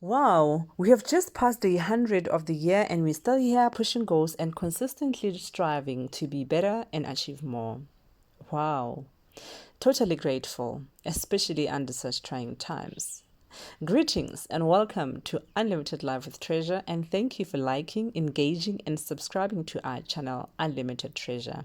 Wow, we have just passed the 100 of the year and we're still here pushing goals and consistently striving to be better and achieve more. Wow, totally grateful, especially under such trying times. Greetings and welcome to Unlimited Life with Treasure, and thank you for liking, engaging, and subscribing to our channel Unlimited Treasure,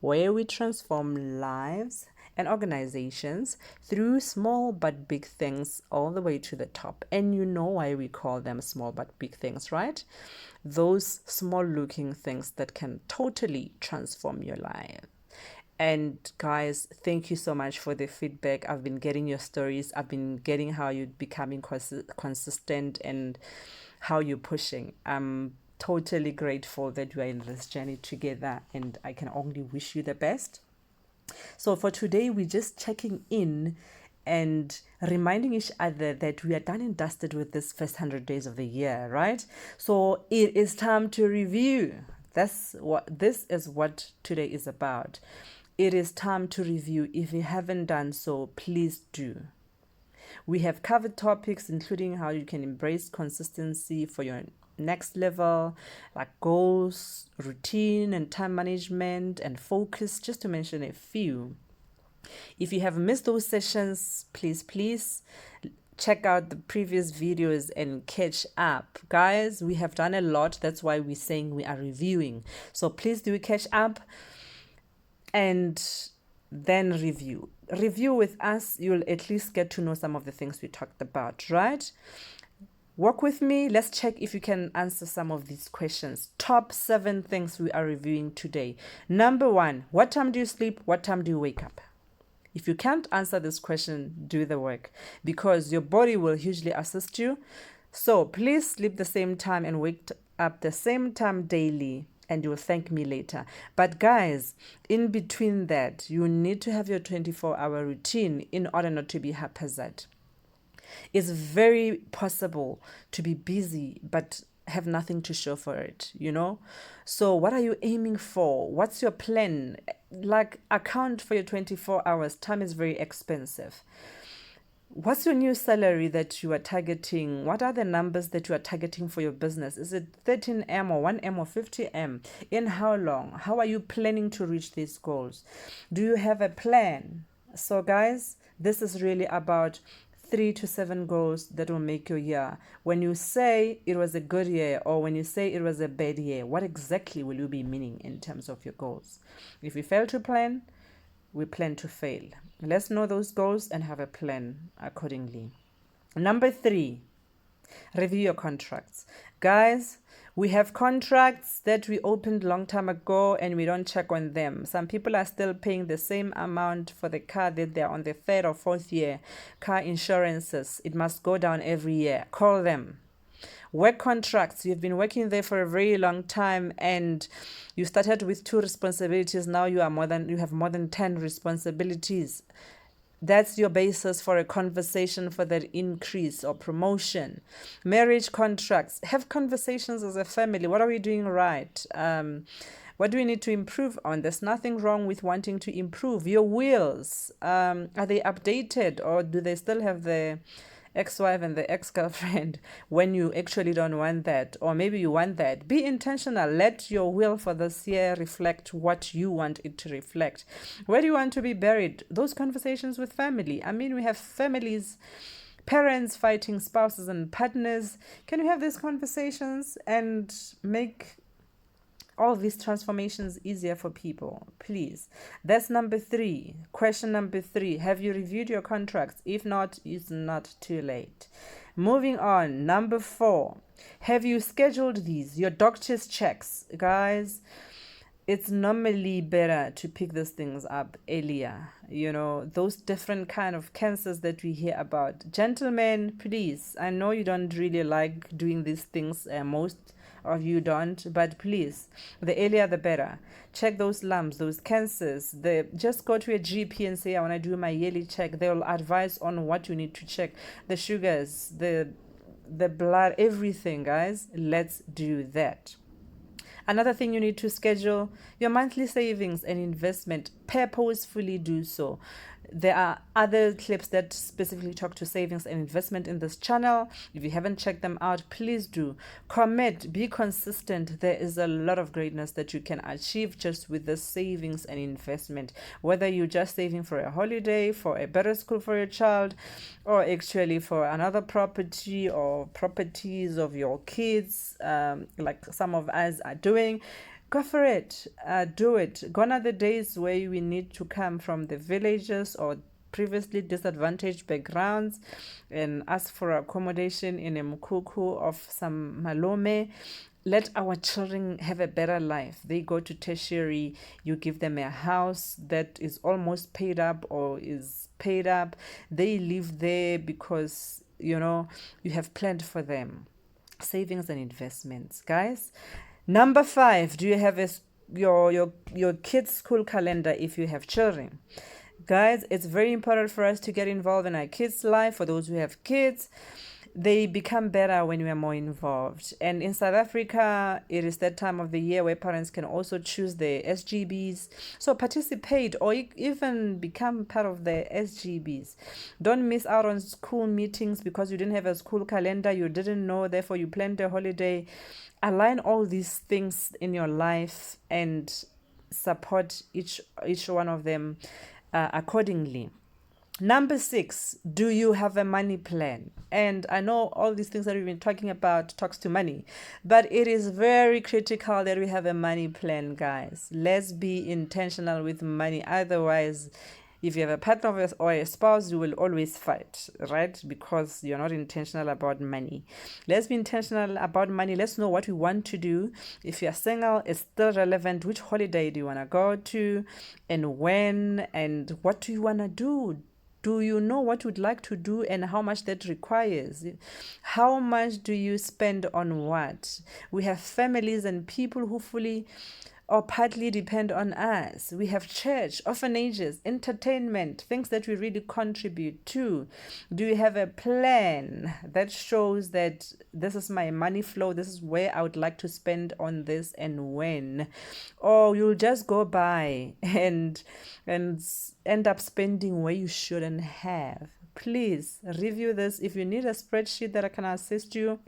where we transform lives and organizations through small but big things all the way to the top. And you know why we call them small but big things, right? Those small looking things that can totally transform your life. And guys, thank you so much for the feedback. I've been getting your stories. I've been getting how you're becoming consistent and how you're pushing. I'm totally grateful that we are in this journey together, and I can only wish you the best. So for today, we're just checking in and reminding each other that we are done and dusted with this first 100 days of the year, right? So it is time to review. This is what today is about. It is time to review. If you haven't done so, please do. We have covered topics including how you can embrace consistency for your next level, like goals, routine, and time management and focus, just to mention a few. If you have missed those sessions, please check out the previous videos and catch up. Guys, we have done a lot. That's why we're saying we are reviewing. So please do catch up and then review. Review with us, you'll at least get to know some of the things we talked about, right? Work with me. Let's check if you can answer some of these questions. Top 7 things we are reviewing today. Number 1, what time do you sleep? What time do you wake up? If you can't answer this question, do the work, because your body will hugely assist you. So please sleep the same time and wake up the same time daily, and you'll thank me later. But guys, in between that, you need to have your 24-hour routine in order not to be haphazard. It's very possible to be busy but have nothing to show for it, you know? So what are you aiming for? What's your plan? Like, account for your 24 hours. Time is very expensive. What's your new salary that you are targeting? What are the numbers that you are targeting for your business? Is it 13M or 1M or 50M? In how long? How are you planning to reach these goals? Do you have a plan? So guys, this is really about 3 to 7 goals that will make your year. When you say it was a good year or when you say it was a bad year, what exactly will you be meaning in terms of your goals? If you fail to plan, we plan to fail. Let's know those goals and have a plan accordingly. Number 3, review your contracts. Guys, we have contracts that we opened long time ago and we don't check on them. Some people are still paying the same amount for the car that they're on the 3rd or 4th year. Car insurances, it must go down every year. Call them. Work contracts, you've been working there for a very long time and you started with 2 responsibilities. Now you have more than 10 responsibilities. That's your basis for a conversation for that increase or promotion. Marriage contracts, have conversations as a family. What are we doing right? What do we need to improve on? There's nothing wrong with wanting to improve. Your wills, are they updated or do they still have the ex-wife and the ex-girlfriend when you actually don't want that, or maybe you want that? Be intentional. Let your will for this year reflect what you want it to reflect. Where do you want to be buried? Those conversations with family. I mean, we have families, parents fighting spouses and partners. Can you have these conversations and make all these transformations easier for people, please? That's number 3. Question number 3, have you reviewed your contracts? If not, it's not too late. Moving on, number 4, have you scheduled these, your doctor's checks? Guys, it's normally better to pick these things up earlier. You know, those different kind of cancers that we hear about. Gentlemen, please, I know you don't really like doing these things, most of you don't, but please, the earlier the better. Check those lumps, those cancers. Just go to a GP and say, I want to do my yearly check. They'll advise on what you need to check. The sugars, the blood, everything, guys. Let's do that. Another thing you need to schedule, your monthly savings and investment. purposefully do so. There are other clips that specifically talk to savings and investment in this channel. If you haven't checked them out, please do. Commit, be consistent. There is a lot of greatness that you can achieve just with the savings and investment. Whether you're just saving for a holiday, for a better school for your child, or actually for another property or properties of your kids, like some of us are doing. Go for it. Do it. Gone are the days where we need to come from the villages or previously disadvantaged backgrounds and ask for accommodation in a mkuku of some malome. Let our children have a better life. They go to tertiary, you give them a house that is almost paid up or is paid up. They live there because, you have planned for them. Savings and investments, guys. Number 5, do you have your kids' school calendar if you have children? Guys, it's very important for us to get involved in our kids' life. For those who have kids, they become better when we are more involved. And in South Africa, it is that time of the year where parents can also choose the SGBs. So participate or even become part of the SGBs. Don't miss out on school meetings because you didn't have a school calendar, you didn't know, therefore you planned a holiday. Align all these things in your life and support each one of them accordingly. Number 6, do you have a money plan? And I know all these things that we've been talking about talks to money, but it is very critical that we have a money plan, guys. Let's be intentional with money. Otherwise, if you have a partner or a spouse, you will always fight, right? Because you're not intentional about money. Let's be intentional about money. Let's know what we want to do. If you're single, it's still relevant. Which holiday do you want to go to and when, and what do you want to do? Do you know what you'd like to do and how much that requires? How much do you spend on what? We have families and people who fully or partly depend on us. We have church, orphanages, entertainment, things that we really contribute to. Do you have a plan that shows that this is my money flow, this is where I would like to spend on this and when? Or you'll just go by and end up spending where you shouldn't have. Please review this. If you need a spreadsheet that I can assist you,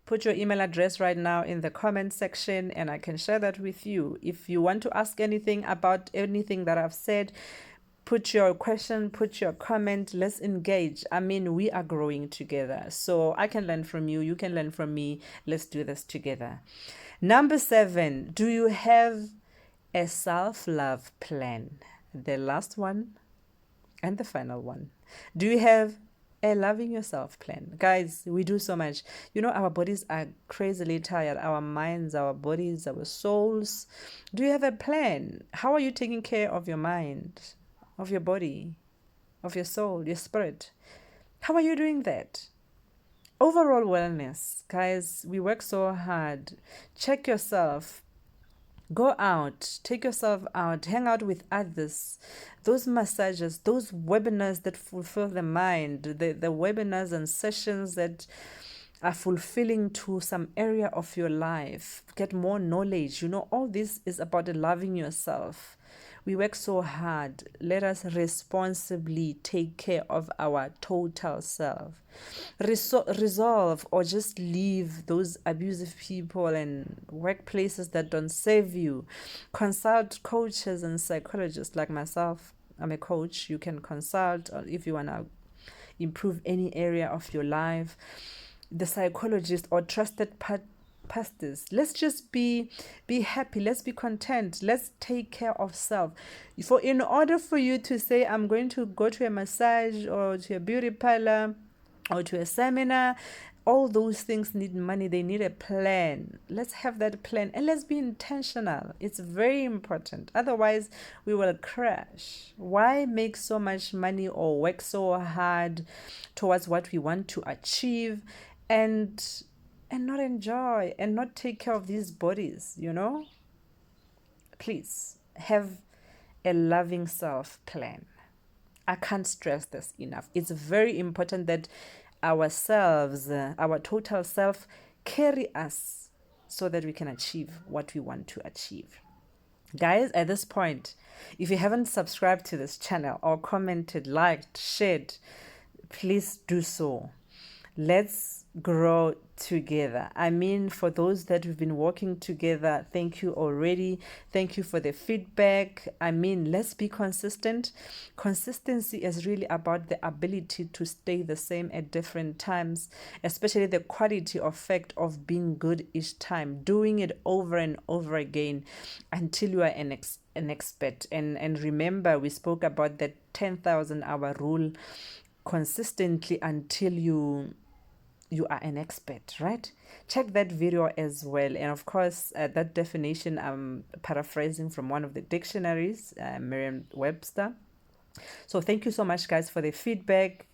put your email address right now in the comment section and I can share that with you. If you want to ask anything about anything that I've said, put your question, put your comment, let's engage. I mean, we are growing together. So I can learn from you, you can learn from me. Let's do this together. Number 7, do you have a self-love plan? The last one and the final one. Do you have a loving yourself plan? Guys, we do so much. Our bodies are crazily tired. Our minds, our bodies, our souls. Do you have a plan? How are you taking care of your mind, of your body, of your soul, your spirit? How are you doing that? Overall wellness. Guys, we work so hard. Check yourself. Go out, take yourself out, hang out with others. Those massages, those webinars that fulfill the mind, the webinars and sessions that are fulfilling to some area of your life. Get more knowledge. All this is about loving yourself. We work so hard. Let us responsibly take care of our total self. Resolve or just leave those abusive people and workplaces that don't serve you. Consult coaches and psychologists like myself. I'm a coach. You can consult if you want to improve any area of your life. The psychologist or trusted pastors. Let's just be happy. Let's be content. Let's take care of self. In order for you to say, I'm going to go to a massage or to a beauty parlor or to a seminar, all those things need money. They need a plan. Let's have that plan and let's be intentional. It's very important. Otherwise, we will crash. Why make so much money or work so hard towards what we want to achieve and not enjoy and not take care of these bodies, Please have a loving self plan. I can't stress this enough. It's very important that ourselves, our total self, carry us so that we can achieve what we want to achieve. Guys, at this point, if you haven't subscribed to this channel or commented, liked, shared, please do so. Let's grow together. I mean, for those that we've been working together, thank you already. Thank you for the feedback. I mean, let's be consistent. Consistency is really about the ability to stay the same at different times, especially the quality effect of being good each time, doing it over and over again until you are an expert. And remember, we spoke about that 10,000 hour rule, consistently until you are an expert, right? Check that video as well. And of course, that definition I'm paraphrasing from one of the dictionaries, Merriam-Webster. So thank you so much, guys, for the feedback.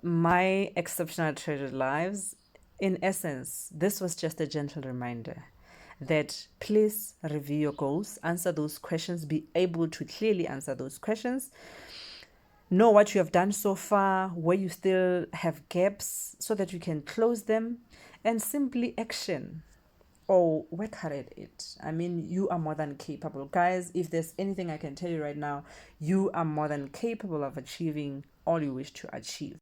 My exceptional treasured lives. In essence, this was just a gentle reminder that please review your goals, answer those questions, be able to clearly answer those questions, know what you have done so far, where you still have gaps so that you can close them, and simply action or work hard at it. I mean, you are more than capable. Guys, if there's anything I can tell you right now, you are more than capable of achieving all you wish to achieve.